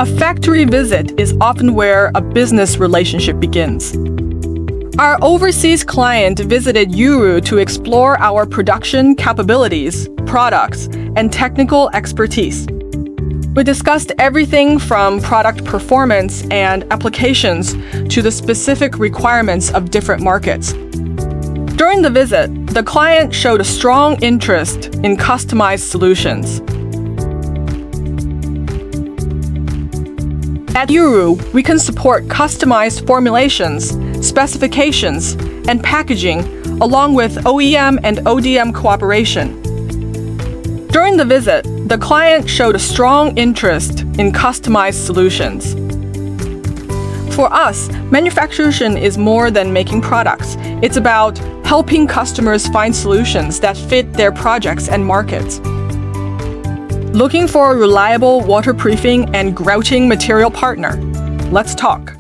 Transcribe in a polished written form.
A factory visit is often where a business relationship begins. Our overseas client visited Yuru to explore our production capabilities, products, and technical expertise. We discussed everything from product performance and applications to the specific requirements of different markets. During the visit, the client showed a strong interest in customized solutions. At Yuru, we can support customized formulations, specifications, and packaging, along with OEM and ODM cooperation. During the visit, the client showed a strong interest in customized solutions. For us, manufacturing is more than making products. It's about helping customers find solutions that fit their projects and markets. Looking for a reliable waterproofing and grouting material partner? Let's talk.